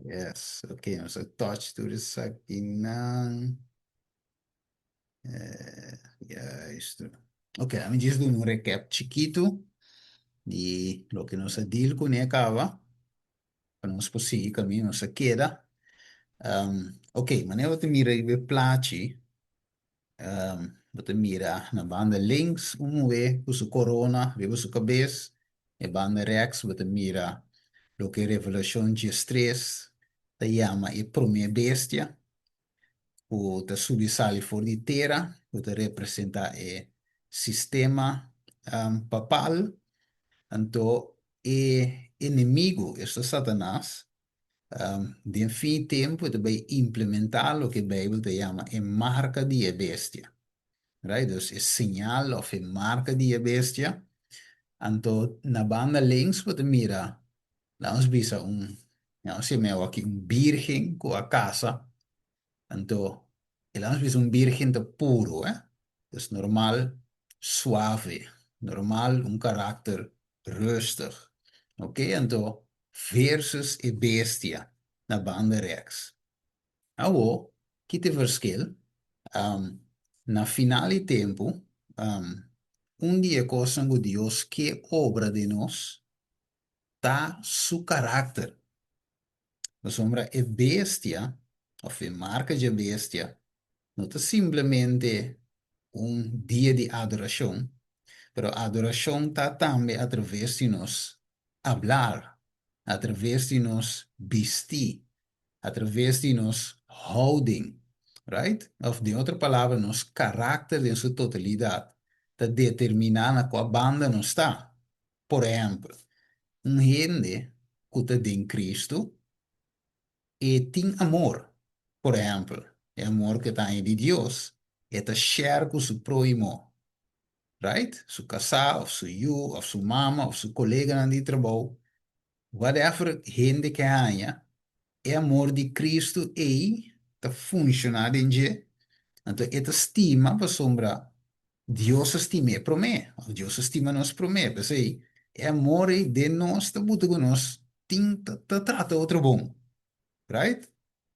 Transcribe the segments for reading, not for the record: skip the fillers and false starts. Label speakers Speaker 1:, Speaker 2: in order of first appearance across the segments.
Speaker 1: Yes, ok, vamos a touch tudo isso aqui não. Yeah, isto. Ok, me diz um recap chiquito de lo que nos deal com acaba, para nós prosseguir caminho, nossa queda. Ok, mas eu te mira e placi, você mira na banda links, vê com sua corona, vê com sua cabeça, e banda rex, você mira lo que é revelação de estresse, te chama e prome bestia, o te subissali fuori di terra, o te representa e sistema papal, anto e inimigo, questo Satanás, di fin tempo deve implementare lo che la Bibbia chiama e marca di bestia. Right? Dus is signaal of een marca die bestia. Anto na banda links wat mira. Laos bisa nou se me aqui virgen com a casa. Anto laos bisa virgen de puro, eh? Dus normal suave. Normal karakter rustig. Oké, anto versus e bestia na banda rechts. Nou, que verschil. Um, na finale tempo, dia cosa com Deus que obra de nós tá su caráter. A sombra é bestia, ou é marca de bestia, não é simplesmente dia de adoração, pero a adoração está também através de nós hablar, através de nós vestir, através de nós houding, right? Of de outra palavra, nos caráter em sua totalidade, está determinando a qual banda não está. Por exemplo, gente que está em Cristo e tem amor, por exemplo, é amor que está em Deus, e está share com seu próximo, right? Seu casal, ou seu you, ou sua mama, ou seu colega de trabalho, whatever gente que há, é amor de Cristo e está funcionando em dia. Então, esta estima, para sombra, Deus estima é para mim, Deus estima nós para mim, pensei, é amor de nós, está muito com nós, tem, trata outro bom, right?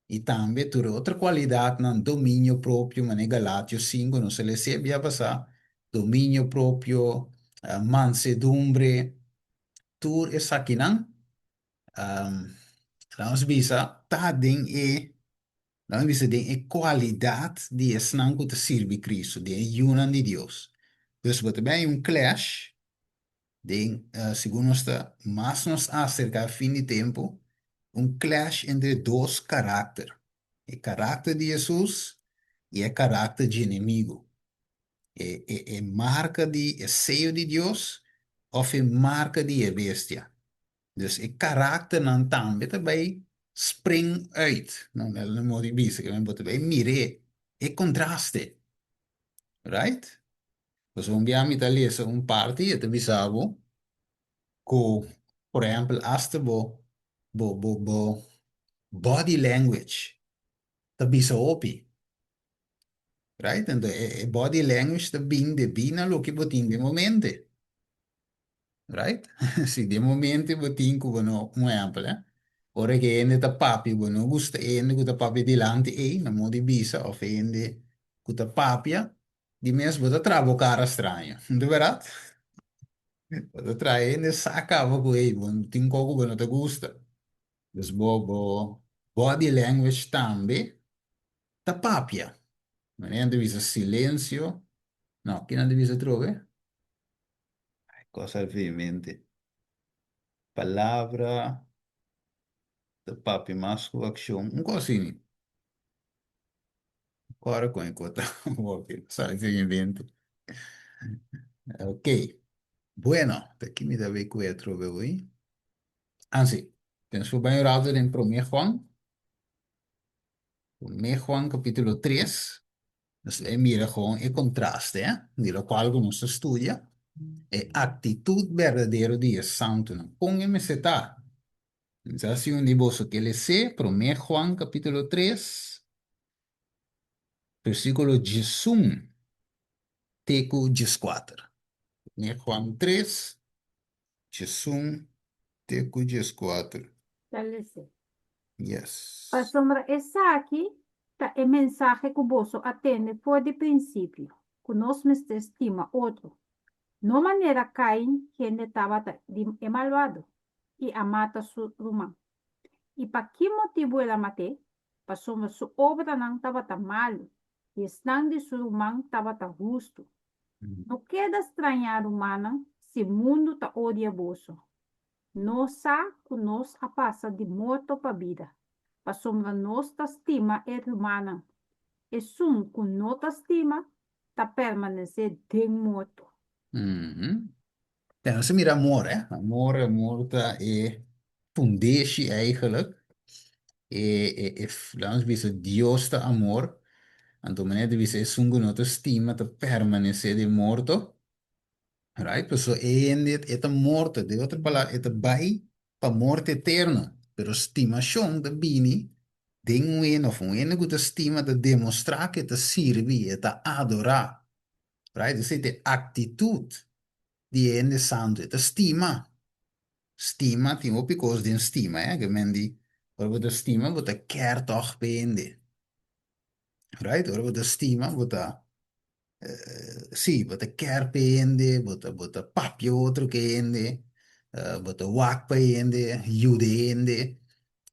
Speaker 1: E também, toda outra qualidade, não, domínio próprio, mas em Galátios 5, não se lhe sabia passar, domínio próprio, mansedumbre, tudo isso aqui, não? Um, vamos ver, tá, e dan we ze de kwaliteit die is nanku te sirvi Cristo, de yunan de Deus. Dus wat bij een clash, de, segundo está mais nos acerca a fim de tempo, clash entre dois caráter. O caráter de Jesus e o caráter de inimigo. Marca de, sello de Deus of marca de bestia. Dus ik karakter dan também também spring uit. Não, não moet ik bezig, que botar bem mire e contraste, right? Dus abbiamo italiano un party e te bisavo co, por exemplo, hasta bo body language, te bisa opi, right? Então, body language te bin de bina lo que botin de momento, right? Si de momento botin co no, un exemplo, eh? Ora che ende ta papi, non gusta ende con ta papi di lanti e na mo di bisa of ende con ta papia di mes bota travo cara strano. De verat? Bota tra ende sacava con e bon tin coco non te gusta. Des bobo body language tambe ta papia. Non è divisa silenzio. No, chi non divisa trove? Cosa ovviamente? Palavra ta papi masco action. Un così. Ora com enquanto ok, sai se invento. Ok, bueno, aqui me dá ver que eu trouxe hoje. Anzi, penso bem orado em 1 Juan capítulo 3. Dus mira gewoon el contraste, ¿eh? De lo cual uno se estudia. Actitud verdadero de santo, ¿no? Póngame seta. Así un dibujo que le sé, 1 Juan capítulo 3, versículo 18, teco 14. 1 Juan 3, 18, teco 14.
Speaker 2: Dale, sí.
Speaker 1: Yes.
Speaker 2: Pasombra, essa aqui tá, é mensagem que o bolso atende por de princípio. Conosco se estima outro. No maneira Caim, que ele estava é malvado e a mata sua irmã. E para que motivo ela matou? Pasombra, sua obra não estava tão mal. E o sangue de sua irmã estava tão justo. Não queda estranhar humana se o mundo está odia bolso. Nossa, conosco a passa de morto para vida. Pasombra, nossa estima é humana. E sum com nota estima, está permanecer de morto.
Speaker 1: Mhm. Ja, ze meer amor, hè? Amor, dat is fundatie eigenlijk. Laten we zeggen, Dios de amor. En toen meneer de wisse is zo'n genote stima te permanecer de morto. Right? Pues so, en dit, het morte, de outra palavra, het bij, pa morte eterno. Pero estimación de bini, ding win of win, goed estima de demostrar que te sirvi, te adorar. Right? Dus het attitude, die in de santo, het stima. Stima, timo picos din stima, che mendi, ora de stima, bota care toch bende. Right? Ora de stima, bota, sì, bota care bende, bota papio outro que ende, bota wak bende, jude ende.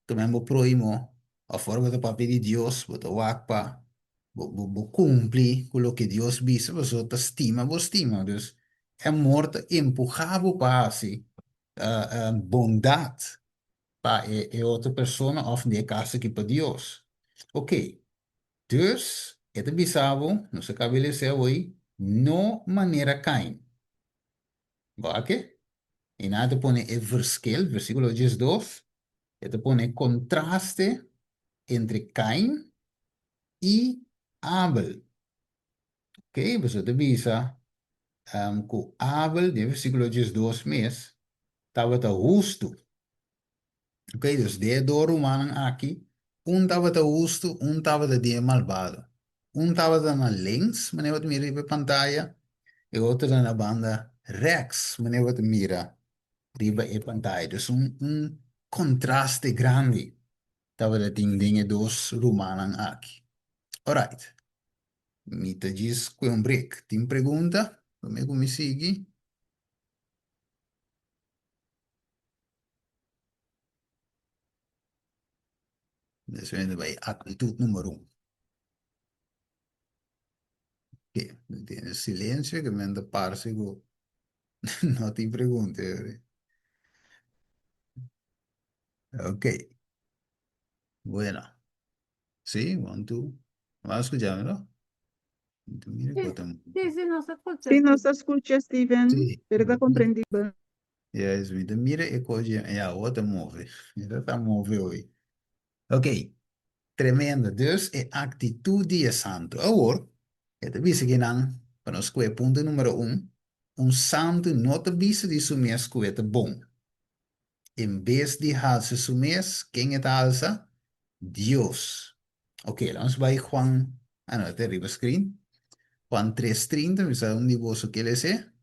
Speaker 1: Tomemos proimo, a forma de papi de Dios, bota wak pa, bo cumpli con lo que Dios dice, bota stima, bo stima. Dus, é morto, empurrava para si, bondad. Pa outra pessoa of de casa que para Deus. Ok, dus, het bisavo, não se estabelecer hoje, no maneira Caim. Vake? E nada pone el verschil, versículo 12, het pone contraste entre Caim e Abel. Ok, pues het bisa, que Abel, de versículo 12 mes, estava justo. Ok, dus de door Romanen aqui, estava de justo, estava de dia malvado. Estava na links, meneer wat mira op pantalla, e outro na banda rechts, meneer wat mira riba e pantalla. Dus contraste grande. Estava de dingen dos Romanen aqui. Alright, mita diz que um break. Tem pergunta? Como me sigue? Deixa eu ver aí, atitude número 1. Que tem silêncio que me anda parse. No te pregunte. Ok, bueno. Sí, one, two. ¿Vas a escucharme? Mire,
Speaker 2: Sim,
Speaker 1: bota.
Speaker 2: sim, sim, não se escuta,
Speaker 3: Sim, não
Speaker 2: Steve.
Speaker 3: se escuta, Steven.
Speaker 1: Sí,
Speaker 3: Perda compreendida.
Speaker 1: yes, mire, e coge, outra move. Ainda tá move hoje. Ok, tremendo. Dus, atitude é santo. Agora, het wist que não, para os ponto número santo não te visa de sumir que bom. Em vez de halse sumes, quem é alça? Deus. Ok, vamos vai Juan, não, até arriba screen. Juan 3:30, we sabe onde você quer dizer?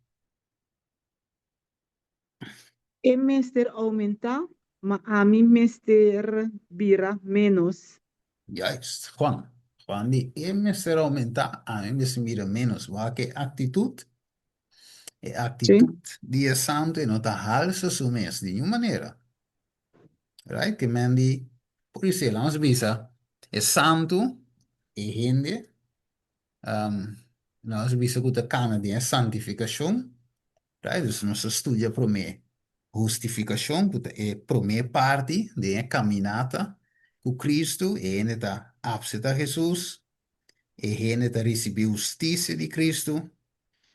Speaker 3: E mister aumenta, ma a mim mister bira menos.
Speaker 1: Juist, Juan. Juan die M será aumentar, a mim se mira menos. Waar que atitude? É
Speaker 3: Sim.
Speaker 1: atitude die é santo e não está halse sumes de nenhuma maneira. Right? Que mendi, por isso, vamos ver, é santo e gente, nós vimos que a cana de santificação. Right? Dus nós estudia para mim justificação, que é para mim parte de caminhada com Cristo, e ele está apto a Jesus, e ele está recebendo justiça de Cristo,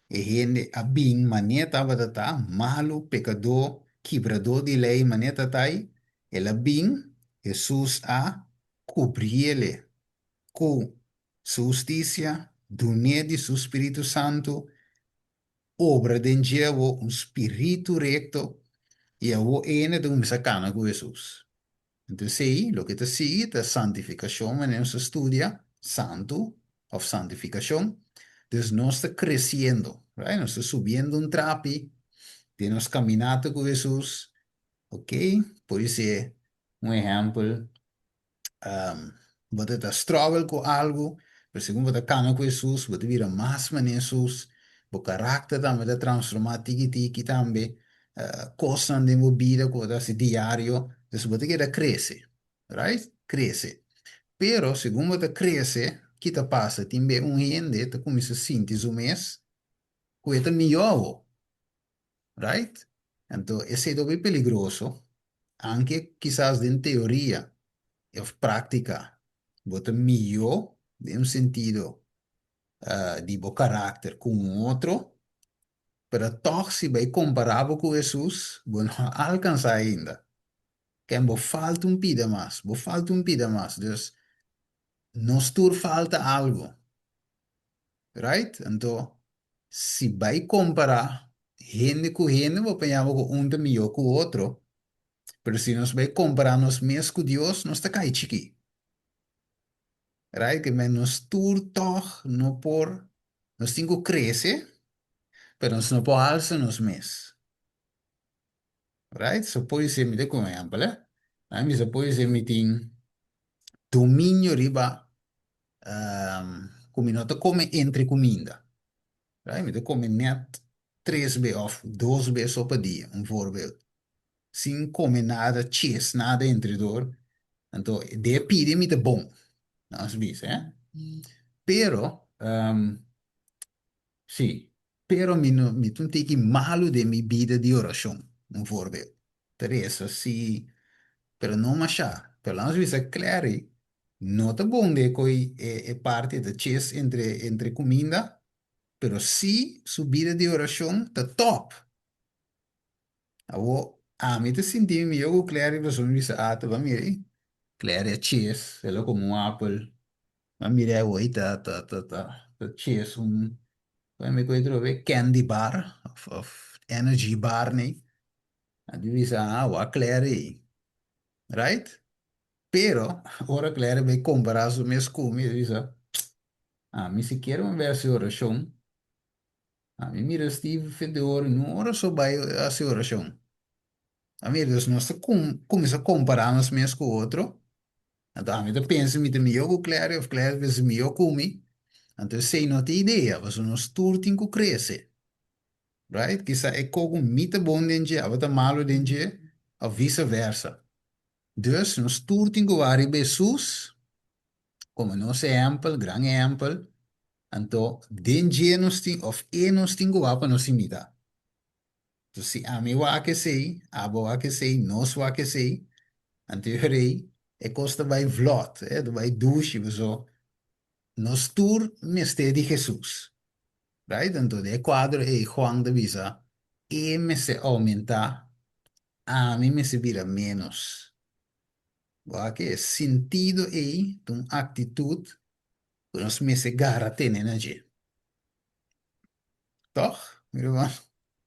Speaker 1: e ele a bem maneta tá malo, pecador, quebrador de lei, maneta tá aí, ele bem, Jesus a cobrir ele com sua justiça, do de seu Espírito Santo, obra de Deus, um espírito recto, e a o ene de sacana com Jesus. Então, sei, lo que te sigue, a santificação, mas não se estudia santo, of santificação, então nós está crescendo, right? Nós está subindo um trapi, temos caminhado com Jesus, ok? Por isso é um exemplo, um, você tá struggle com algo, pero segundo você cana com Jesus, você vira mais man Jesus, o caráter também tá transformar tiki também, coisa de uma vida com esse diário, então você quer crescer, right? Crescer. Pero segundo você cresce, que te passa, tem um gente, te começa a sentir o mês, que é melhor, right? Então, esse é bem peligroso, anche quizás em teoria, em prática, bota melhor, em um sentido de bom caráter com o outro, pero toch se vai comparável com Jesus, bueno, alcança ainda. Que bo falta um pida mais, bo falta um pida mais. Dus, nos tur falta algo, right? Então, se vai comparar gente com gente, vou pegar com um de melhor com o outro, pero se nós vai comparar nós mesmos com Deus, nós está cai chiqui. Right? Que men nos tur toch, não por, nós temos que crescer, pero nós não por alça nós mesmos. Right? So poi se mi de come ample, mi se poi se mi tin dominio riba come nota come entre comida. Right? Mi de come net 3 of 2 op een dia, een voorbeeld. Sin come nada cheese, nada entre door. Então, de pide mi de bom. Nós vis, eh? Pero, sì, pero mi tu teki malo de mi vida di oração, um voorbeeld. Teresa, sì. Pero não achar. Pelo menos isso é claro. Não tá bom de coi é parte da chess entre comida, pero se subida de oração tá top. A mim te senti me eu claro você me disse tá vamos aí. Claro é chess, ela como um apple. Mas mira oi tá chess vai me coisa ver candy bar of energy bar né. A divisa o claro aí. Right? Pero, ora claro, vai comparar as minhas comidas, me sequer uma vez a oração, me mira Steve Fedor, não ora só vai a oração. A mim, Deus, nós começa a comparar as minhas com o outro, então a mim pensa, me tem melhor claro, ou claro, vezes melhor comi, então sei não tem ideia, mas nós tudo tem que crescer, right? Quizá é como mita bom dentro, a outra malo dentro, ou vice-versa. Dus, nós tudo tem que ir a Jesus, como nosso exemplo, grande exemplo, então, den nos ting of nos ting guapa nos imita. Então, se a mim wa que sei, a boa que sei, nós wa que sei, então eu rei, é costa vai vlot, vai duche, so, nos tour meste de Jesus. Right? Então, é quadro é Juan de Visa, e me se aumenta, a mim me se vira menos. Wa que é sentido aí, tum atitude, nos me se garra tem energia. Toch? Meu irmão?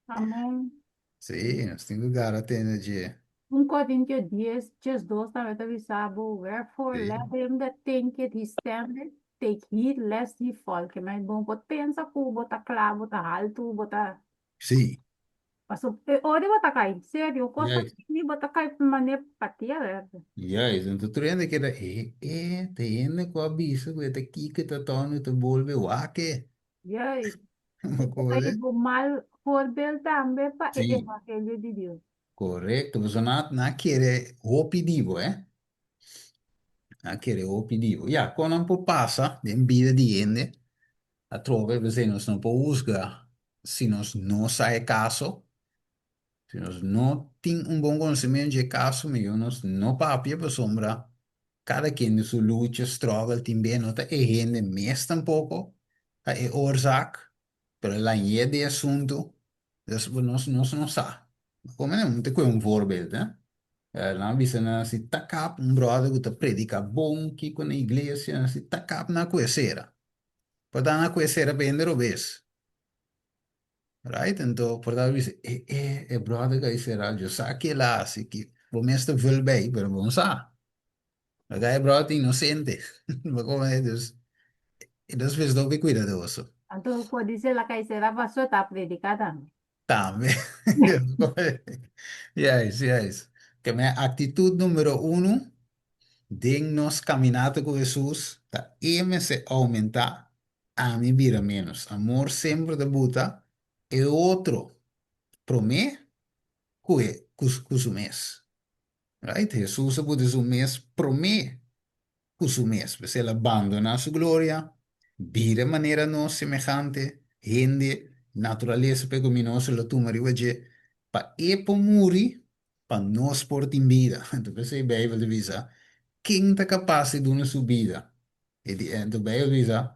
Speaker 2: Amém.
Speaker 1: Sim, nós temos que garra tem energia.
Speaker 2: 1 Coríntios 10, 2 também está avisado. Wherefore, let
Speaker 1: Sim.
Speaker 2: him that thinketh he standeth take heed lest he fall. Que mais bom, bota pensa ku, bota clavo, bota alto, bota.
Speaker 1: Sim.
Speaker 2: Paso, ode bota cai. Sério, costa
Speaker 1: Yes.
Speaker 2: ni bota cai mané patia, verdade.
Speaker 1: Yes. Então, tu ainda que era, te ainda com a bisa, que te kika, te tono, te volve wake.
Speaker 2: E aí,
Speaker 1: Uma
Speaker 2: aí
Speaker 1: coisa?
Speaker 2: o mal voorbeeld também para o
Speaker 1: Sim,
Speaker 2: evangelho de Deus.
Speaker 1: correto. Você não quer opinivo, eh? Não quer opinivo. Já, quando não passa, de vida de gente, a trova, você não pode usar, se nós não sai caso, se nós não tem um bom conhecimento de caso, nós não papia para sombra. Cada quien de su lucha, struggle, também nota é gente mes tampoco, é oorzaak, pero la idea de assunto, das nós não sabe. Como não tem um voorbeeld, né? Lá visa na si takap um brother que tá predica bom que com a igreja si takap na coeceira. Para na coeceira vender o vez. Right? Então, por dar visa, brother que será, eu sabe lá, assim que vou mesmo vil bem, pero bom sabe. Agora é brother inocente. Mas como é Deus? E das vezes não me cuidadoso.
Speaker 2: Então, pode ser lá que será para sua tá predicada.
Speaker 1: Também. Yes, yes. Que minha atitude número 1 Den nos caminata com Jesus, tá? E se aumentar, a mim vira menos. Amor sempre debuta, é outro. Promê, cujo mês. Right? Jesus pode um mês promê, cujo mês. Se ele abandona sua glória, vira maneira não semejante, rende, natureza pecaminosa, lo tu marido, para e para morrer, para nós por em vida. Então, você vai dizer, quem está capaz de dar sua vida? Então, vai dizer,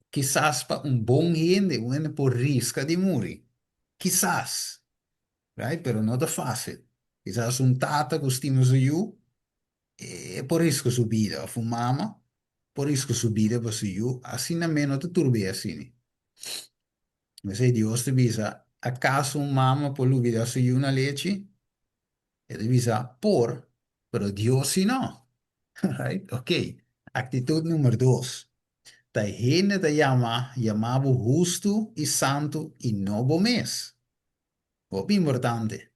Speaker 1: quizás para bom rende, por risco de morrer. Quizás, right? Pero não é fácil. Quizás tata que estima su por risco sua vida. Of mama, por risco sua vida para su assim na menos te turbe assim. Mas aí Deus te visa, acaso mama por vida su na leche? Ele visa por, pero Deus sim não. Right? Ok. Atitude número 2. Da gente te chamava justo e santo e novo mês. O importante.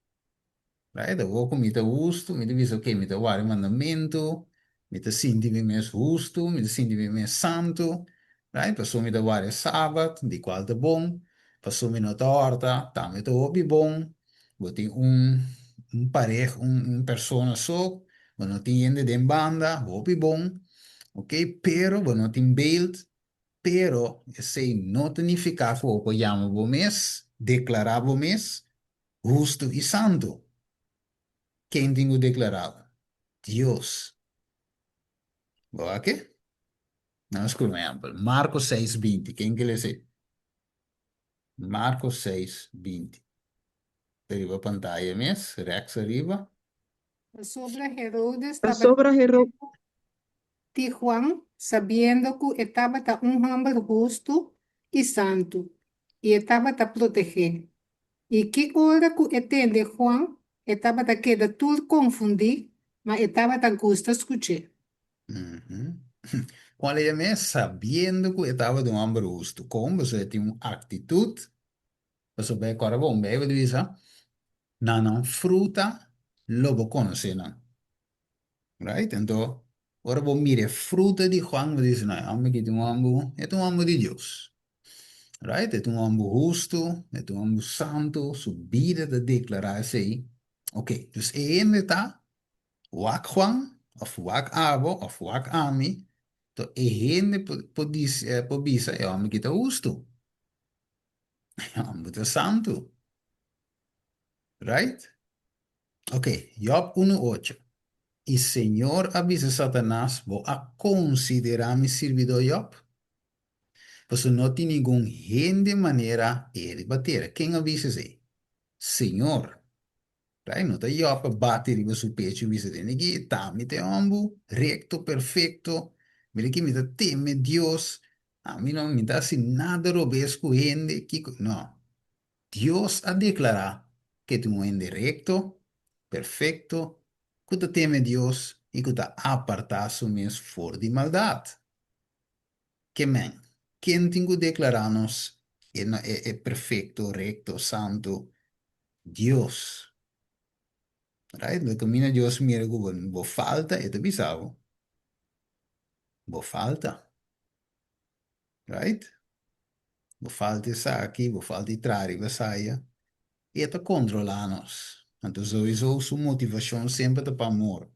Speaker 1: Right? Da vou mi te justo, mi te visto che mi te guardi mandamento, mi te sinti mi mes justo, mi te sinti mi mes santo, right? Passou mi te guardi sabat, di qual te bom, passou mi no torta, tammi te obi bom, boti parejo, persona so, bueno ti yende den banda, obi bom, ok? Pero, bueno ti beeld, pero, se não significa que o llamo bom mes, declarar bom mes, justo e santo. Quem tenho declarado? Deus. Boa quê? Nós começamos. Marcos 6:20. Quem que lê esse? Marcos 6:20. Arriba a pantalla mesmo. Rex arriba.
Speaker 4: Sobre Herodes
Speaker 3: A
Speaker 4: estava
Speaker 3: sobra Hero
Speaker 4: de Juan, sabendo que estava um homem justo e santo, e estava a proteger. E que hora que entende Juan, estava a queda tudo confundir, mas estava a gosto escutar.
Speaker 1: Uhum. Qual é mesmo? Sabendo que eu estava de um homem justo. Como você tem uma atitude, você vai agora bom, vai dizer, não, não, fruta, lobo conhece, não. Right? Então, agora vou mirar fruta de Juan, me diz, não, homem que tem um homem de Deus. Right? É um homem justo, é um homem santo, sua vida de declarar assim. Ok, dus één está, wak Juan, of wak Abo, of wak Ami, to één podisa é homem que está justo, é homem que santo. Right? Ok, Job 1:8. E Senhor avisa Satanás, vou a considerar me servidor Job? Você não tem nenhum de maneira ele bater. Quem avisa aí? Senhor. Right? No te Job bate riba sul pecho e dice, negi, mi te ombu, recto, perfecto, mire que me te teme Dios, a mí no me da sin nada robesco ende, no. Dios ha declarado que tu ende recto, perfecto, que te teme Dios y que te aparta su mes for de maldad. Que men, quien tengo declararnos é perfecto, recto, santo, Dios. Right? Le cammina Dios mira que vos falta e te bisavo. Vos falta. Right? Vos falta essa aqui, vos falta trari, vos saia. E te controlamos. Então, sowieso, sua motivação sempre é para amor.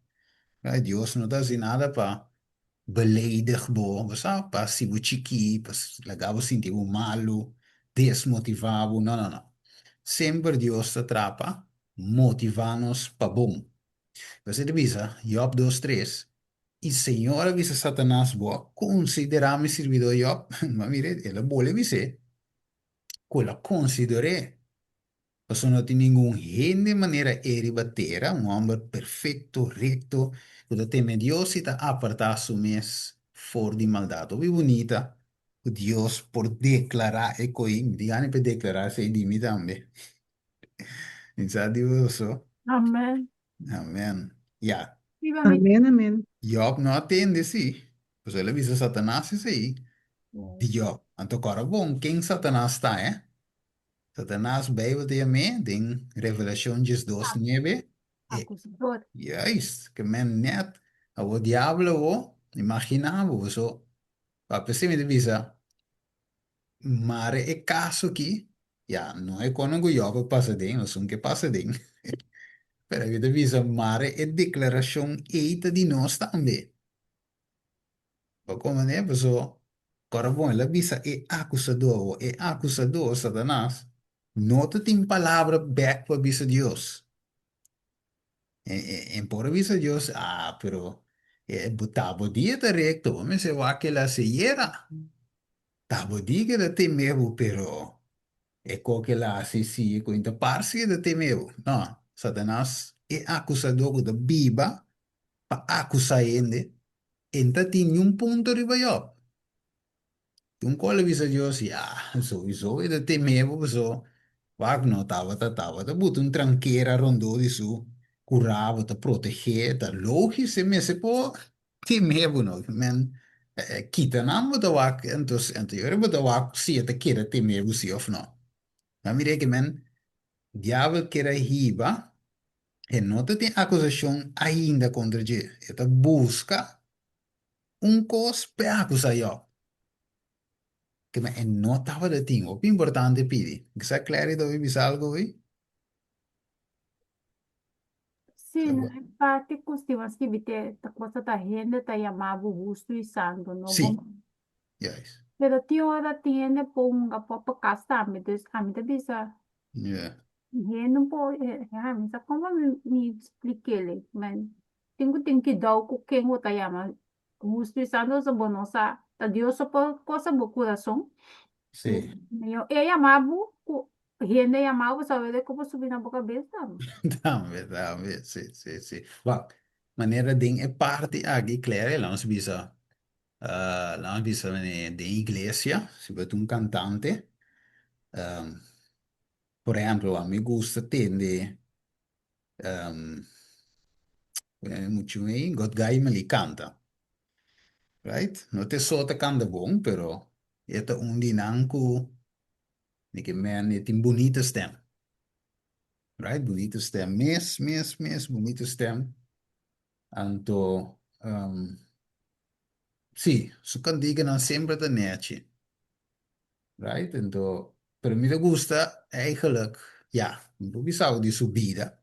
Speaker 1: Right? Deus não dá assim nada para beledig bo, para se o chiqui, para legar você sentir o malo, desmotivado, não, não, não. Sempre Deus te atrapa, motivar-nos para bom. Você divisa, Job 2:3. E Senhor avisa Satanás, boa, considerar-me servidor Job. Mas mire, ele vuole dizer, quella consideré. Posso não ter nenhum de maneira ele bater, um homem perfeito, reto, que teme Deus e está apartado su mes for de maldade. Ouvi bonita, que Deus por declarar, e coi, mi diga per declarar, sei di mi também. Não sabe Deus,
Speaker 2: Amén.
Speaker 1: amém. Ya,
Speaker 2: Viva mi.
Speaker 3: Amén, amén.
Speaker 1: Job não atende, sim. Pois ele avisa Satanás, isso aí. De Job. Então, agora, bom, quem Satanás está, Satanás veio de mim, em Revelação 2:9.
Speaker 2: Acusador.
Speaker 1: Juist, que men net O diablo, imaginava, so, para pensar de visa, mare é caso aqui, já, não é quando eu jogo passa dentro, não são que passa dentro. Pero a visa, mare é declaração eita de nós também. Como né, pessoal? Agora, bom, ela visa é acusador, Satanás. Nota tem palavra back para visa Deus. En por visa Deus, pero tabo dia tá recto, mas se va que la se hiera. Tabo dia que la temeu, pero é co que la se si, com inta parsi da temeu. Não, Satanás é acusador da biba, para acusar ele, enta tem um ponto de baixo. Yung kola bisa Diyos, sowieso, ito temevo, so, wag no, tava, ta, buto un tranqueira rondo di su, curava, ta proteger, ta logisch, e messe po, temevo, no, men, kita nam, buto wak, entonces, yore, buto wak, si, ta kira temevo, si, of no. Maar mire que, men, diabo kira hiba, e não tem acusação ainda contra je, eta busca cos para acusar yo. Que me notava de ting, o importante pidi. Que sa claro dove vi salgo hoy.
Speaker 2: Sim, não é parte costivas que vite ta coisa da renda ta chamava o justo e santo, não
Speaker 1: Sì,
Speaker 2: bom.
Speaker 1: yes.
Speaker 2: Pero ti ora tiene ponga popa casta, a mim te bisa,
Speaker 1: Yeah.
Speaker 2: não pode, a mim sa como me expliquei, mas tenho que dar o que eu ta chama justo e santo, sa bonosa, ta Deus só por coisa bo coração.
Speaker 1: Sì.
Speaker 2: Eu chamava, renda chamava, sabe como subir na boca cabeça.
Speaker 1: Dame, sì, sì, sì. Ma maniera ding è parte anche claro, langs bisa, langs bisa de iglesia, si vede un cantante, um, por ejemplo, a mí gusta tende, um, mucho me, God Gai me li canta, right? No te so te canta bom, pero esta un dinanku, ni che men, het een bonita stem. Right? Bonita stem. Bonita stem. Anto, sì, su cantiga non sempre te netje. Right? Anto, per me gusta eigenlijk, ja, un po' bisau di subida.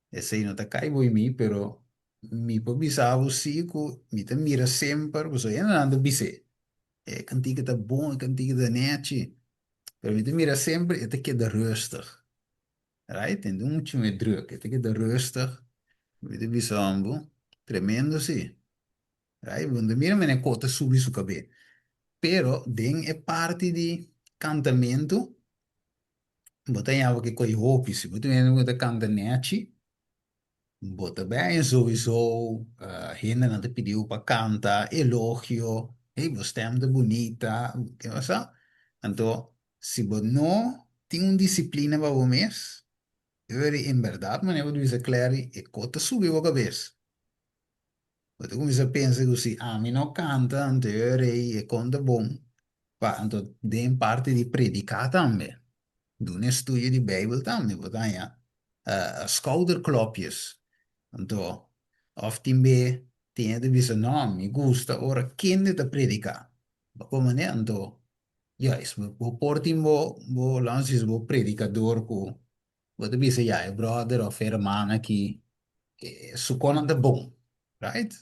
Speaker 1: E se non te cai voi mi, però mi po' bisau sì, mi te mira sempre, so io non ando bise. E cantiga te bom, cantiga te netje. Pero mi te mira sempre e te queda rustig. Right? En dan moet je met druk. Het is rustig. Weet je, bisambo. Tremendo, sì. Right? Want mira me ne cota subi su cabé. Pero, den è parte di cantamento. Botaniamo che coi hopi, si botaniamo che cantaneci. Bota bem, sowieso. Hinder não te pediu para cantar, elogio. Hey, você é muito bonita. Que passa? Então, se você não tem uma disciplina para o mês, in verdade, mas eu disse claro, e cota subiu a cabeça. Quando eu comecei a pensar assim, me não canta, então e conta bom. Pá, então, tem parte de predicar também. Do um estudo de Bijbel também, botanha. Schouderklopjes. Então, of timbe, tinha de dizer, não, me gusta, ora, quem de te predicar? Como, né? Então, yes, vou por timbo, vou lançar, vou predicador, vou te dizer, brother of hermana aqui, sukonan de bom, right?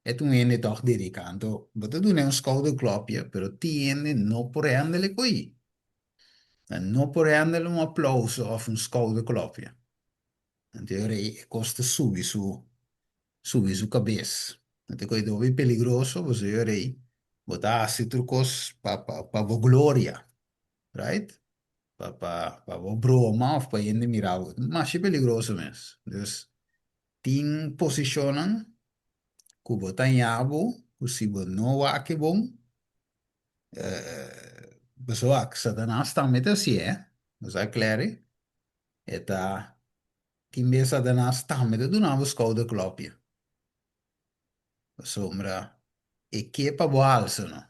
Speaker 1: Het un ene toch dedicando, but tu ne un schouderklopje, pero tiene no por andele qui. En no por andele un applauso of un schouderklopje. En teorie costa subi su cabeça. Até coi dove peligroso, você orei, botar cítricos pa vo gloria, right? Pa vo broma of pa yende mirar, mas é peligroso mesmo. Dus, ting posicionam, kubo tanhabo, kusibo no wake bom, pessoa que Satanás também tá assim, mas é claro, é tá, que Satanás também do novo escola de clópia, sombra, e que pa bo alça, não?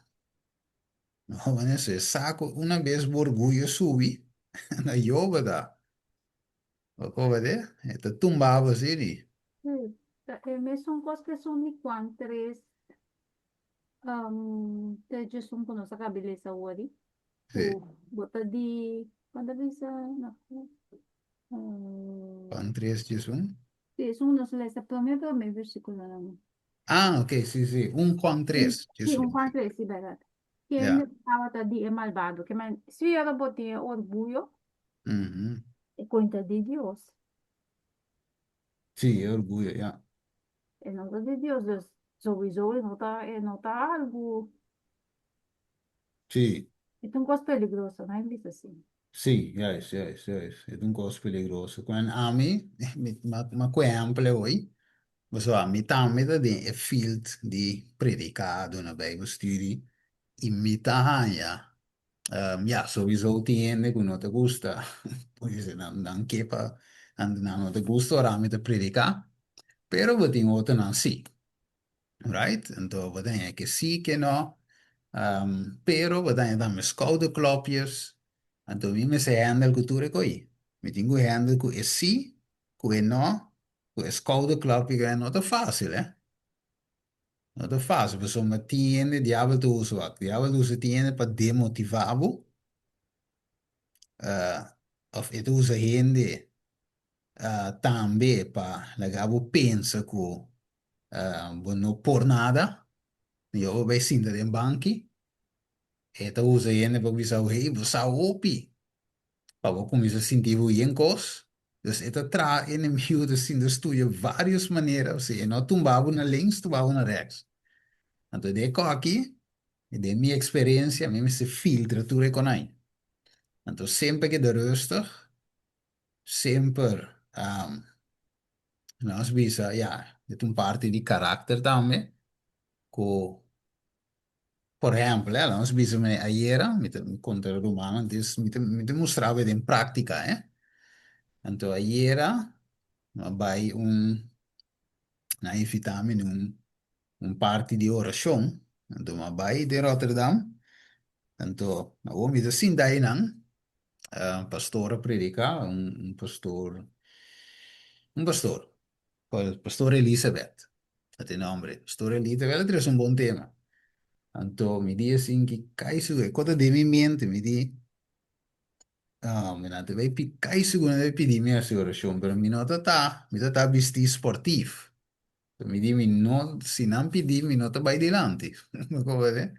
Speaker 1: Não, mas é saco, uma vez o orgulho subi, na yoga da, como é, tá tumbava assim,
Speaker 2: Sim. Son cosas que son ni cuan tres, te just un conoce a beleza wari.
Speaker 1: Sí.
Speaker 2: O bota di, quando bisa, no.
Speaker 1: Juan 3, Jesús.
Speaker 2: Sí, es uno se le está prometo me versículo no.
Speaker 1: Ah, ok, sí, sí. Un Juan 3,
Speaker 2: Sí,
Speaker 1: Jesús.
Speaker 2: un Juan 3, sí, verdad.
Speaker 1: Ya.
Speaker 2: ¿Quién estaba di es malvado? Que si era bote orgullo,
Speaker 1: Ujú.
Speaker 2: cuenta de Dios.
Speaker 1: Sí, orgullo, ya.
Speaker 2: En nombre de Dios, dus sowieso nota algo.
Speaker 1: Sí,
Speaker 2: Es un cosa peligroso, ¿no? Es así.
Speaker 1: sí, juist, juist, juist. Het is een kost peligroso. Quan ami, ma quemple hoy, mas a mi tammi da de e field di predicado na Bijbelstudie, imita ja. Ja, sowieso tiende que no te gusta, pues dan kepa, no te gusta ora mi te predica, pero wat in otro no sí. Right? Então, wat dan que sí, que no. Pero wat dan me schouderklopjes. Então, me se handel cultura coi. Me tengo handel cu é sí, cu é no, cu é schouderklopje que não tá fácil, né? Não tá fácil, porque me tiende, diabo tu usa wat. Diabo tu usa tiende para demotivá-lo. Of het usa gente também para legabo pensa que não por nada. Eu vai sim da banki. Eta usa gente para visar o rei, você opi. Para você começar a sentir o encos. Dus eta tra in een miúdo assim, dus tu je várias maneiras, ou seja, não tumbava na links, tumbava na rechts. Então, de aqui, de minha experiência, a mim se filtra tudo com aí. Então, sempre que de rustig, sempre, nós visa, ja, de um parte de caráter também, com, por exemplo, nós visa me ayer, me conta romano, dus me mostrava em prática, Então, ayer, vai na invitame parte de oração, então, vai de Rotterdam, então, eu me assim daí não, pastor predica, um pastor, pastor Elizabeth, até nome, pastor Elizabeth, é um bom tema. Então, me diz assim que cai isso, quando de minha mente, me diz, me não te vai cai isso quando vai pedir minha oração, mas me não me tá vestir esportivo. Mi di, no, se não pedir, mi não vai adiante. Come vede?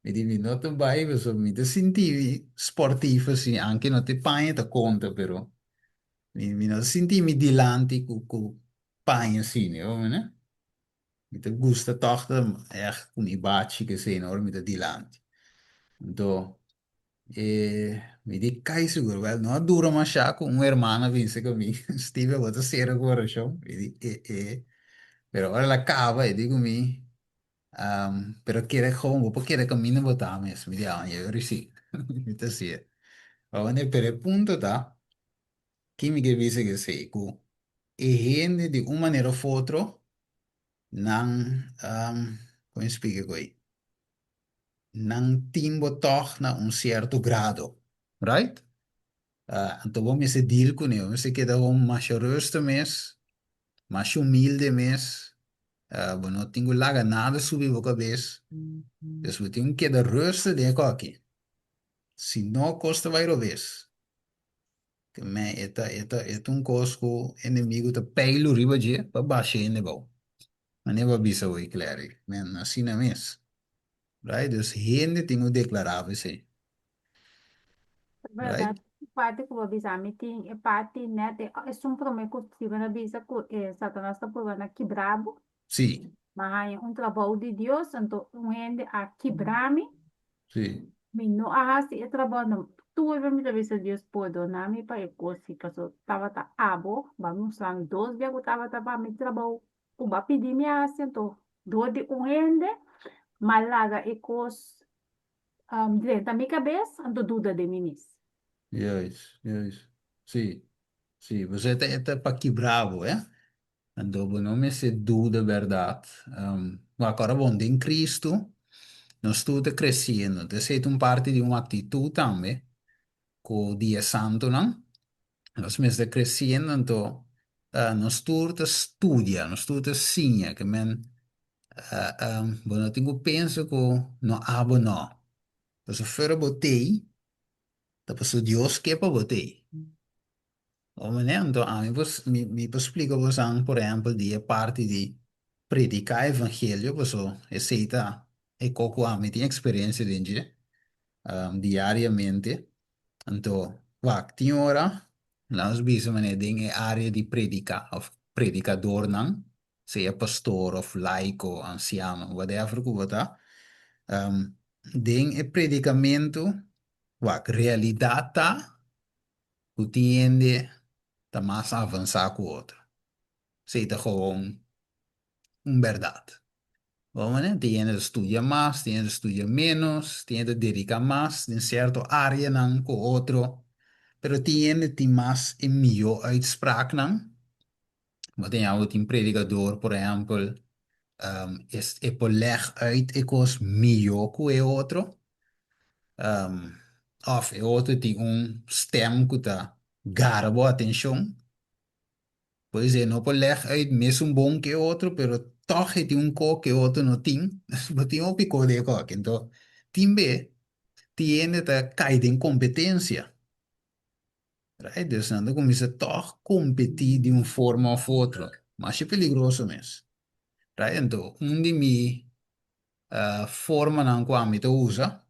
Speaker 1: Mi di, mi não vai, perché mi te senti sportivo, sì, anche non ti paghi, ti conta, però. Mi non senti mi dilanti con paghi, sì, ne? Mi te gusta toch, echt, con i baci che sei enormi, te dilanti. Então, mi di, cai sicuro, well, no, dura ma sciacco, un hermana vinse con me, Steve, vado sera con ora show, mi di, però ora la cava e dico mi, pero quiere como, porque quiere camino botar mesmo, me dia, eu sì, mi ta sì. Ma per il punto da, chi mi che dice che sei, cu, e gente di una maniera o outra, não, come spiego qui, não timbo toch na un certo grado, right? Então vamos se deal com ele, vamos se queda um mais robusto mês, mais humilde mês, não tenho lá nada sobre a cabeça, dus we tenho que dar rusten de aqui. Se não custa vai vez. Que me eta um cosco inimigo te peilo riba je, pa baixar in de bouw. Maar nem vai bisa o claro. Men assim na mes. Right? Dus gente tenho declarável sim. Right?
Speaker 2: Verdade. Parte que vou avisar, me tem, parte, né, é um problema que eu na visa que Satanás está provando aqui brabo,
Speaker 1: Sim,
Speaker 2: mas é um trabalho de Deus, então, um ende a quebrar-me,
Speaker 1: sim.
Speaker 2: me não arrasta e trabalho, tu vai me ver Deus pode donar me para eu conseguir, que eu tava tá abo, vamos lá, 2 dias eu tava para me trabalho, o ba pedir me então, do de um ende, malaga e cos, dentro da minha cabeça, ando dúvida de mim.
Speaker 1: Juist, juist. Sim, sim. Você é para que bravo, é? Então, não me se dúvida verdade. Mas agora, bom, em Cristo, nós estamos crescendo. Então, é um parte de uma atitude também, com o dia santo, não? Nós mesmos crescendo, então, nós todos estudia, nós todos sinha, que men, bueno, tenho penso que não abo não. Então, se for botei, depois o Deus que para botei. Então, a mim, me explica você, por exemplo, de parte de predicar evangelho, você aceita, e coco a mim tem experiência dentro, diariamente. Então, tem hora, nós vimos em área de predicar, of predicador, não? Seja pastor, of laico, anciano, whatever que você den e predicamento, realidade tá, o tiende, tá mais avançar que o outro. Seja gewoon, verdade. Vamos, né? Tiende estudia mais, tiende estudia menos, tiende dedica mais em certa área, não, com outro. Pero tem mais e melhor uitspraak, não? Maar tem algo, tem predicador, por exemplo, é por leg uit, e cos melhor que o outro. Um, of e outro tem stem que tá garbo atenção. Pois é, não por leg uit mesmo bom que o outro, pero toch tem co que o outro não tem. Mas tem pico de co, então, tem B, tiene tá caído em competência. Right? Dus dan kom je toch competir de forma of outra. Mas é peligroso mesmo. Right? Então, de mi forma na qual me usa,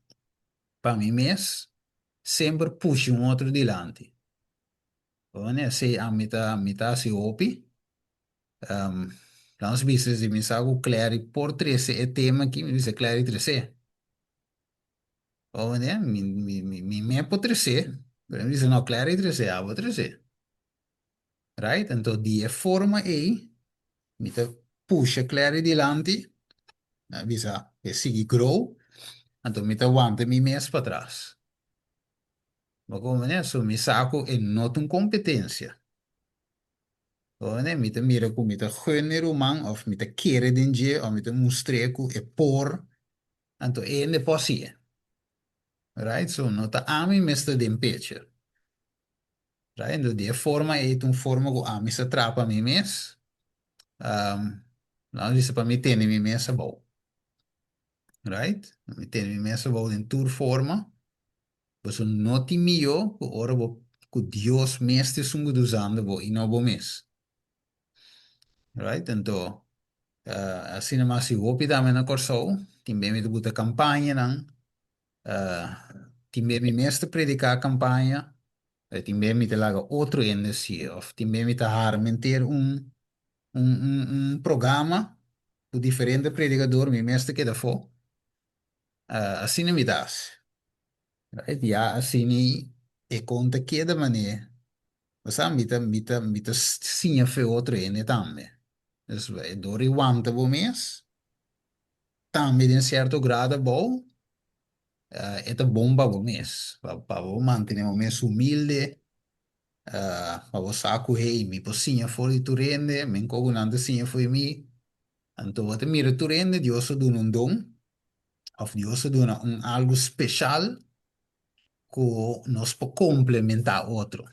Speaker 1: para mim mesmo, sempre puxa outro dilante. Né? Se a mita se opi, um, dan vezes de me sago claro por 13 é tema que me diz claro 13. Né? Me por 13. Me diz não claro 13, abo 13. Right? Então, de forma aí, me puxa claro dilante, bisa que sigue grow, então me aguanta mi mês para trás. Mas como né, so me saco e noto competência. Ou né, me mira com me gênero humano, of me querer dinheiro, ou me mostrar que é por, então é ne posse. Right? So nota a mim mesmo de picture. Right? Então de forma é uma forma que a mim se atrapa a mim mesmo. Não diz para mim ter mi mês bom. Right? Me ter mi mês bom em tour forma. Pues no ti mio, ora que Deus mestre sungo usando bo e não bo mes. Right? Então, assim mas se opi da mena corso, timbe me buta campanha nan, timbe me mestre predicar campanha, timbe me te laga outro ende si, of timbe me te har mentir programa, o diferente predicador me mestre que da fo, assim me das. Right? Ja, assim e conta que da maneira. Sa mita sinha fe outro ene também. Dus dori wante bo mes, também de certo grado bom, é bomba bo mes. Pa bo manter o mes humilde, pa bo saco hey, mi po sinha fora tu rende, men kogo nante sinha foi mi. Então, até mira tu rende, Deus do um dom, of Deus do algo especial que nos pode complementar outro.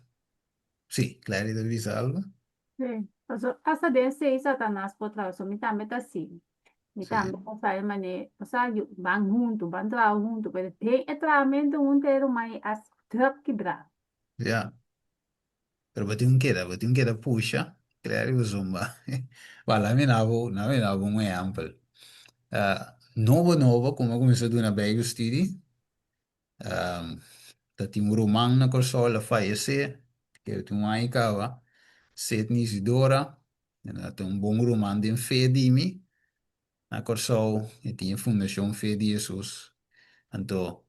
Speaker 1: Sim, claro, deve ser algo.
Speaker 2: Sí. Also, hasta de ese Satanás por trás, so, mi también está así. Mi también
Speaker 1: Sim,
Speaker 2: está ahí, mané, o sea, van juntos, van trabajar juntos, pero tem entramento um inteiro, mas as trap quebrar.
Speaker 1: ja. Pero bati un queda puxa, claro, zumba. Vale, mi nabo un example. Novo, como começou a na baby studi, da tinha um romano na corsola fallecer, que eu tinha uma icava, Setni Isidora, tem um bom romano de fé de mim, na corsola, e tinha fundação fé de Jesus. Então,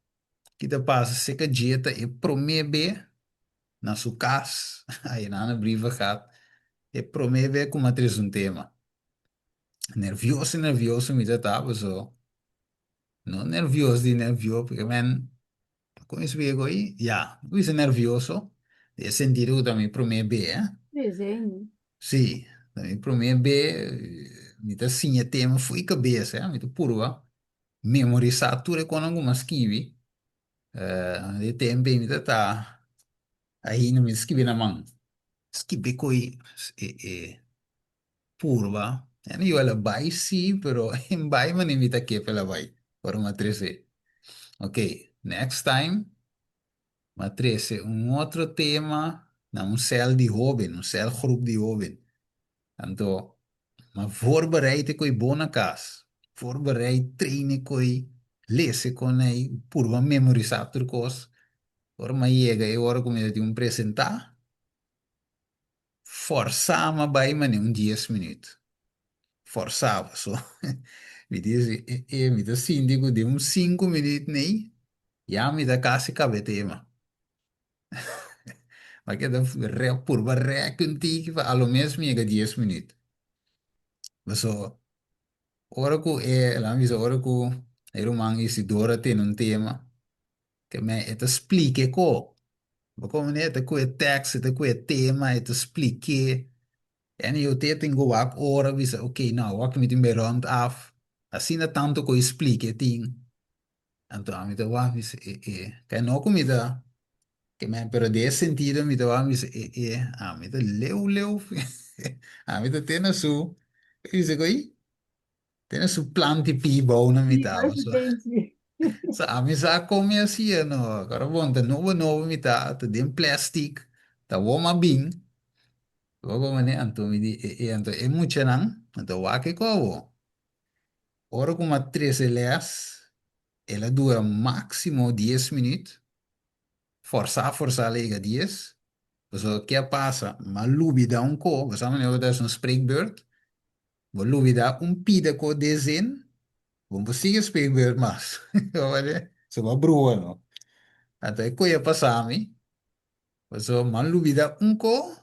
Speaker 1: que te passa, se que dieta e promete na sua casa, aí na briva gaat, e promete como atriz um tema. Nervioso, me já estava só. Não nervioso, porque, man, com isso veio aí, já, eu sou nervioso, de sentido também promete,
Speaker 2: Desenho.
Speaker 1: sim, também promete, me tá sim, tema foi cabeça, me tá puro, memorizar tudo com algumas esquive, de tempo, me tá, aí não me esquive na mão. Skipe koi purva. En io la bai sì, però in bai man invita che per la bai. Ora matrese. Ok, next time, matrese un altro tema, na un cel di hoben, un cel groep di hoben. Tanto, maar voorbereid ik je bona kas. Voorbereid train ik je lezen kon hij purva memorisator kos. Ora ma llega e ora come di un presenta. Forçava bij me um 10 minutos. Forçava só. Me diz, me dá síndico de uns 5 minutos nem. Já me dá quase cabe tema. Mas que dá purva ré contigo, a lo mesmo chega 10 minutos. Mas só ora que lá me ora que era um Isidora tem um tema que me te explique co. Como né, te co texto, te co tema, te explique. En eu tenho ook ora visa, oké, nou, wat met me rond af. Assim na tanto que eu explique ting. Então, a mim te wa visa, que não comida, que me pero de sentido me te wa visa, a mim te leu. A mim te tem su, visa que tem su plante pibo na
Speaker 2: Sim,
Speaker 1: mitad,
Speaker 2: mas
Speaker 1: so.
Speaker 2: entendi.
Speaker 1: Sa a mim sa come assim, no. Agora bom, te novo mitad, te den plastic, te woma bing. Logo mane anto mi di anto e mucha nan, anto wa ke ko. Ora com uma 13 leas, ela dura máximo 10 minutos. Forçar, lega 10. Dus o que passa? Maar lubi da um ko, we samen hebben dat een spreekbeurt. We lubi da un pide ko de zin. We siga spreekbeurt mas. Olha, so va brua no. Até ko ya pasami. So man lubi da un ko.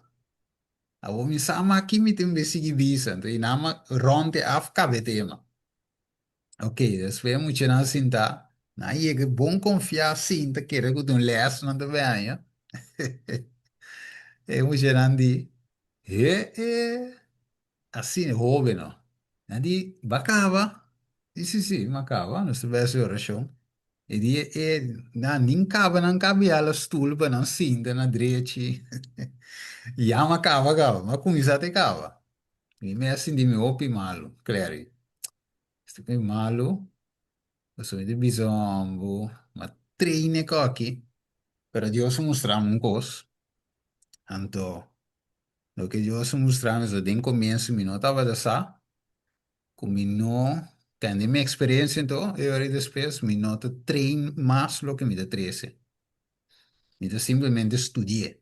Speaker 1: Abo mi sama aqui mi tem besigi bisa. Então inama ronde af cabe tema. Ok, después mucho na cinta. Na je bom confiar cinta que era que tu les não te venha. E mucho nandi. Assim, jovem, no. Nandi, bacava. Sì, macava, non stesse oração. E na, non cabe alla stoel per non cinta, na dreci. Ja, macava, ma come sa te cava? Mi messi di mi opi malo, claro. Sto qui malo. Adesso vedi bisogno, ma trine cochi. Pero Dios mostramos un cos. Anto, lo que Dios mostramos es de en comienzo, mi no estaba de sa, con mi no, tende mi experiencia en todo, y ahora después, mi no te train más lo que me te trece. Mi te simplemente estudié.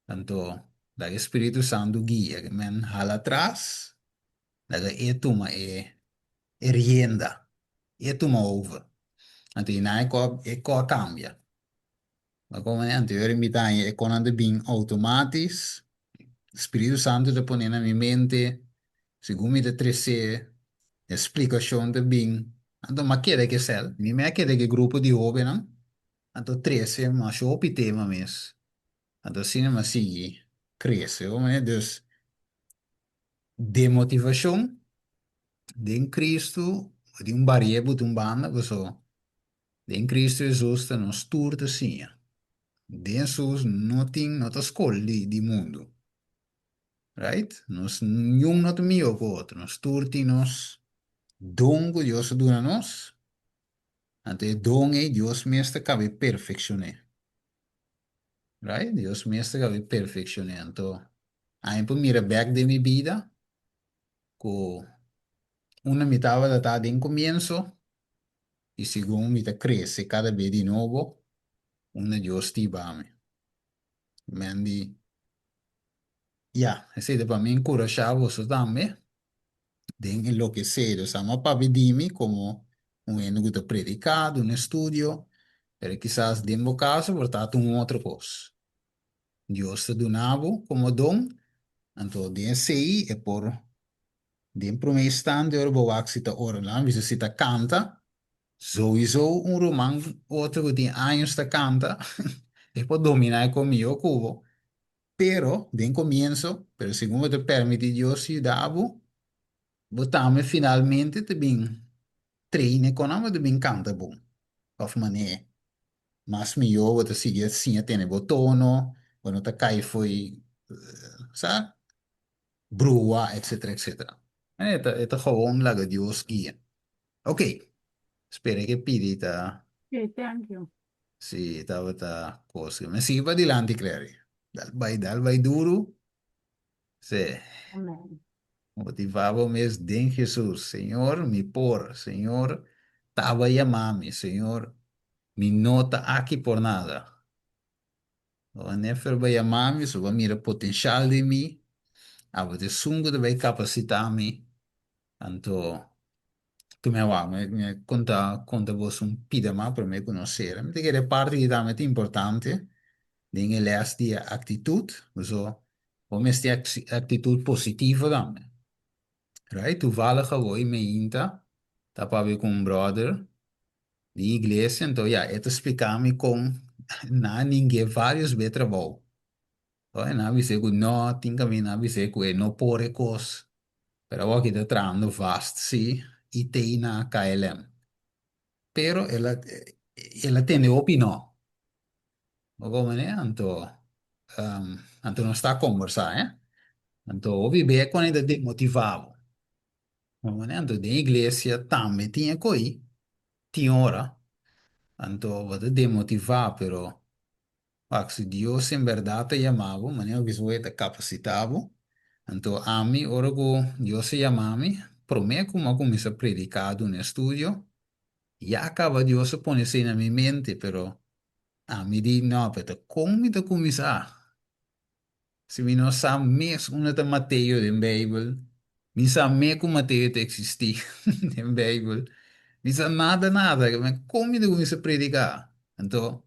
Speaker 1: Tanto, la Espíritu Santo guía, que me jala atrás, la que toma rienda, toma over. Anto, y nada, cambia. Maar como anterior invitaje, é quando bem automatisch, Espírito Santo te põe na minha mente, segundo me de trece, explicação de bem. Então, mas que ser, me quer que grupo de jovens, não? Então, trece, mas eu optei tema mesmo. Então, assim, mas sigue, cresce, né? Dus, de motivação, de Cristo, de barriere, um banda, você, de Cristo Jesus, nos tour assim. De Jesus, não tem, não tá escolha de mundo. Right? Nos nenhum not mio com outro. Nos turti nos dom que Deus dá a nós. Ante dom é Deus mesmo cabe perfeccionar. Right? Deus mesmo cabe perfeccionar. Então, aí por mira back de minha vida, com uma mitad da tarde em começo, e segundo mitad cresce cada vez de novo, uma Deus te bame. Mendi, esse é para mim encorajar você também. De enloquecer, estamos para pedirme como um eno que predicado, um estudio, pero quizás de meu caso, portanto, outra coisa. Deus te donava como dom, então, de sei é por, de promessa de orboak se ta ora lá, se ta canta, sowieso romano, outro que tem anos ta canta, e pode dominar comigo, cubo. Pero, de comienzo, pero segundo te permite Deus te dava, botamos finalmente te bem treine con ama de bem canta bom. Of maneira. Mas melhor você seguir assim, até o botono, quando tá cai foi sa? Brua, etcétera, etcétera. Ito gewoon laga Dios guía. Ok, spero che pidi ta,
Speaker 2: Okay, thank you.
Speaker 1: si tava ta cosa. Ma si va di lanti, Clary. Dal vai duro. Se
Speaker 2: Amen.
Speaker 1: motivava mesmo de Jesus. Senhor, me por. Senhor, tava llamando. Senhor, me nota aqui por nada. O nefer vai llamar-me, so vai mira potencial de mim. Ava de sungo de vai capacitar me. Anto, tu me va, me conta vos un pida ma per me conoscere. Mi che parte di damet importante. Dingen les die attitude. So, om is die attitude positieve dan? Right? Toevallig gewoon me inta. Tapa we com brother. De igreja, então, het explicar-me com na ninguém vários be trabalho. Então, na vise que não, tinha que na vise que não pode cos. Pero aqui está trando vast, sim, e tem na KLM. Pero ela tem opinião. Como né? Então não está a conversar, eh? Então, ouvi bem quando ele motivava. Como né? Então, de igreja também tinha coi, tinha hora. Então, vou te demotivar, pero se Deus em verdade te chamava, mas eu quis te capacitava. Então, a mim, ora que Deus se chamava, para mim, como eu comecei a predicar no estúdio, e acaba Deus pôr isso na minha mente, pero a mim diz, não, pero como eu começar? Se me não sabe mesmo onde está Mateus em Bíblia, me sabe mesmo como Mateus existir em Bíblia, me sabe nada, nada, mas como eu começar a predicar? Então,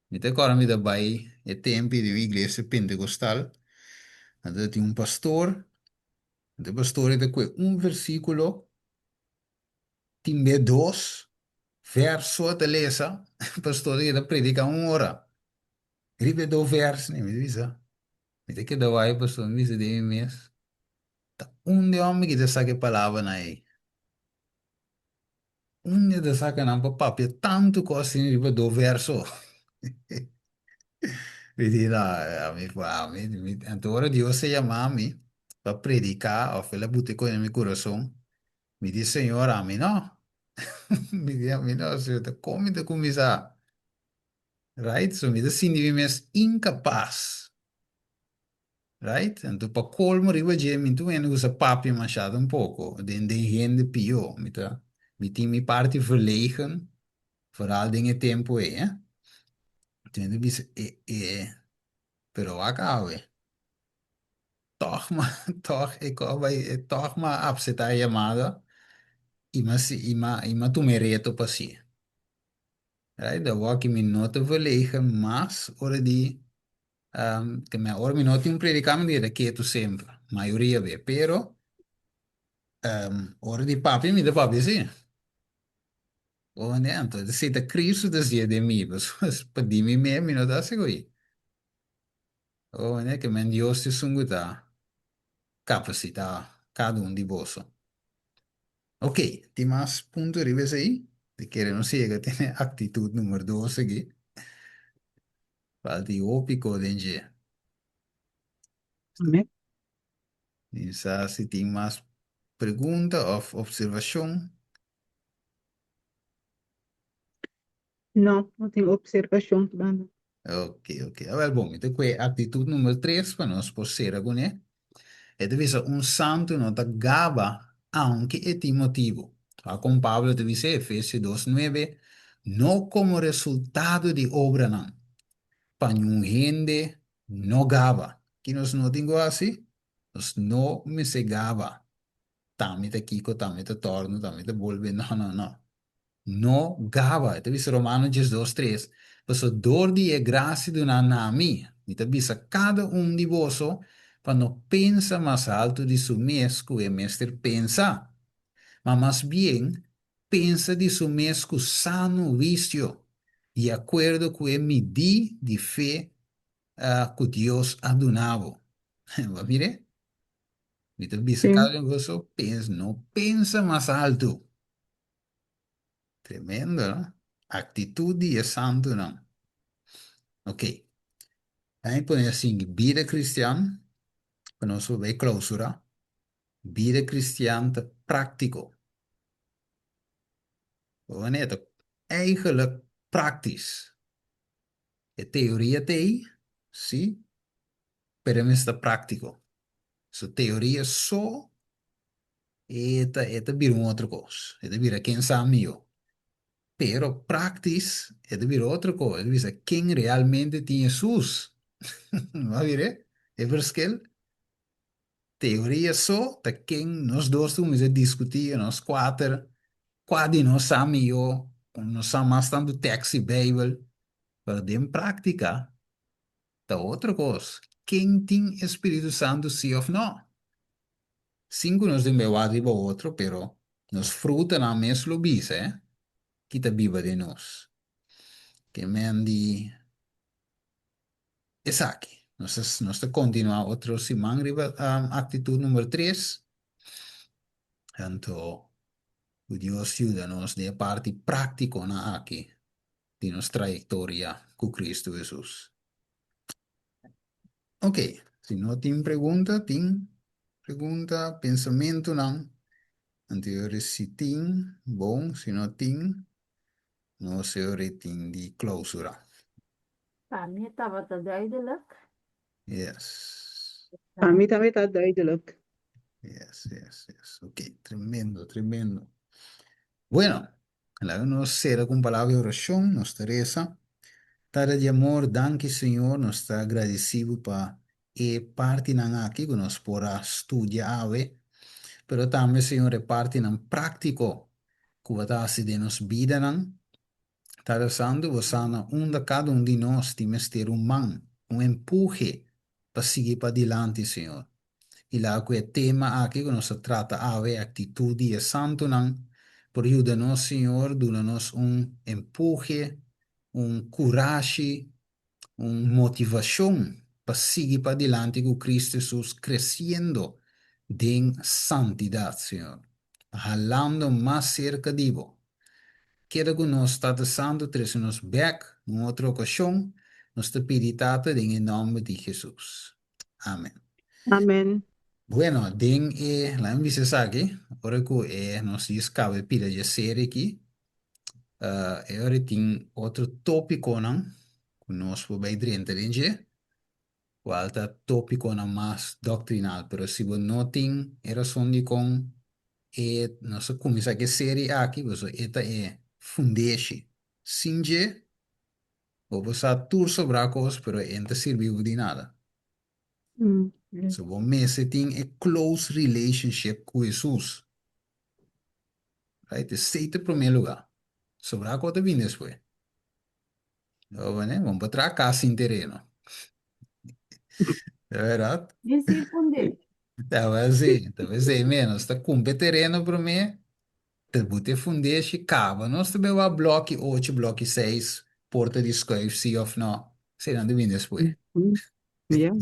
Speaker 1: me te agora me dá vai, é tempo de uma igreja pentecostal. Então, tinha um pastor, o pastor ele com um versículo, tinha dois versos de lesa, o pastor ele predica uma hora. Ele vê dois versos, né? Me diz, me tem que dar vai, pastor, me diz de mim mesmo. Um de homem que te saque palavra na aí. Um de te saque na papel, tanto coisa, ele vê dois versos. Me diz, a mim, então, ora Deus se chama a mim para predicar, ou ele botou em meu coração. Me diz, Senhor, a mim não. Me diz, a mim não, Senhor, como te começar? Right? So, me diz, sim, me mes incapaz. Right? Então, para colmo, riba de mim, tu ainda usa papi machado um pouco. De gente pior. Me tem me parte verlegen, vooral dingen tempo é, eh? Então, eu disse, pero acaba. Toch maar, toch, ik vai, toch maar afzetten a chamada. Ima tu mereto para si. Right? Da wa que me nota verlegen, mas, ora di, que me ora me nota un predicamento de que tu sempre, maioria ve, pero, ora di papi mi da papi sì. O ne, então, se ta Cristo dizia de mim, mas, para di me nota segui. O ne, que men Dios te sunguta, capacita, cada um de vosso. Ok, ti mas punto arrives aí? De que não chega, tem atitude número 2 aqui. Falta ópico, dengue.
Speaker 3: Amen.
Speaker 1: Quizás si tem mais pergunta ou observação.
Speaker 3: Não, não tenho observação, Banda.
Speaker 1: Ok, ok. Well, bom, então, que atitude número 3 para nós possuir agora, é de ser um santo não te gaba, aunque é tem motivo. Como Pablo te disse, Efésios 2:9, não como resultado de obra, não. Para um gente não gaba. Que nós não temos assim, nós não me se gaba. Também te kiko, também te torno, também te volve, não, não, não. No gaba. Ito bisa Romano 10:2-3. Paso dor di e gracia de una nami. Ito bisa cada di vosso quando pensa más alto de su mesco e mester pensa. Ma más bien pensa de su mesco sano vicio. De acuerdo con el midi de fe que Dios ha donado. Va mire? Ito bisa
Speaker 3: Sim.
Speaker 1: cada vosso pensa, no pensa más alto. Tremendo, ¿no? Attitudi e santo, não. Ok. Aí põe assim, vida cristã. nós vamos clausura. Vida cristã prático. Wanneer eigenlijk praktisch. De theorie tem, sim, pero não está prático. So teoria só vira outra coisa. Vira quem sabe eu. Pero praktisch, vira outra coisa. Vira quem realmente tem Jesus. Vai ver? É verschil. Teoria só, tá quem nós dois vamos discutir, nós quatro, quase nós sabemos eu, nós sabemos tanto texto e Bíblia, para em prática, tá outra coisa. Quem tem Espírito Santo, sim ou não? Cinco nós de meu lado e para outro, pero nos fruta na mesma lobis, que tá viva de nós. Que mendi, é aqui. Nós continuar outro semana, atitude número 3. Então, o Deus ajuda-nos de parte prática na aqui, de nossa trajetória com Cristo Jesus. Ok, se não tem pergunta, pensamento, não. Anterior, se tem, bom, se não tem, nós tem de clausura.
Speaker 2: Para mim estava duidelijk.
Speaker 1: Yes,
Speaker 3: Para mim também está duidelijk.
Speaker 1: yes. Ok, tremendo. Bueno, nos será com palavra de oração, nos Teresa. Tada de amor, danke Senhor, nós está agradecido para parte na aqui que nós podemos estudar, pero também Senhor é parte na prático que vai de nos vida não. Tada Santo, você cada de nós tem ter empurre para seguir para adiante, Senhor. E lá que é tema aqui que nós trata atitude é santo não, por ajuda-nos Senhor, dá-nos empurre, coragem, motivação para seguir para adiante com Cristo Jesus crescendo em santidade, Senhor. Jalando mais cerca de Você. Quero que nós está santo, trazendo-nos back, em outra ocasião, nós te pedimos em nome de Jesus. Amém.
Speaker 3: Amém.
Speaker 1: Bueno, lá em Visasaki, agora que nós escava pila de série aqui, agora tem outro tópico, não? Que nós vamos dentro de qualquer tópico não mais doctrinal, pero se você não tem, era só de com, nós começar a série aqui, você esta fundeixe, singe, ou você tur sobre a coisa, pero não serviu de nada. So, você tem close relationship com Jesus. Right? Esse é o primeiro lugar. Sobre a coisa vem depois. Vamos para trás, casa em terreno. É verdade?
Speaker 2: Disse responder.
Speaker 1: Talvez menos. Está com terreno para mim. Te bote fundeixe, cava. Nós também vai bloco 8, bloco 6, porta de escreve, sim ou não. Será que vem depois.
Speaker 3: Yeah.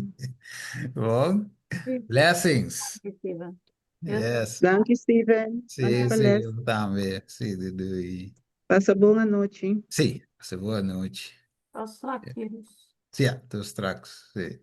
Speaker 1: Bom, blessings.
Speaker 2: Steven.
Speaker 1: Yes.
Speaker 3: Danke, Steven. Danke
Speaker 1: Sim,
Speaker 3: pela les.
Speaker 1: eu também. Sim, de.
Speaker 3: Passa boa noite.
Speaker 1: Sim, boa noite.
Speaker 2: Aos saqueiros.
Speaker 1: Sim, teus tracos. Sim.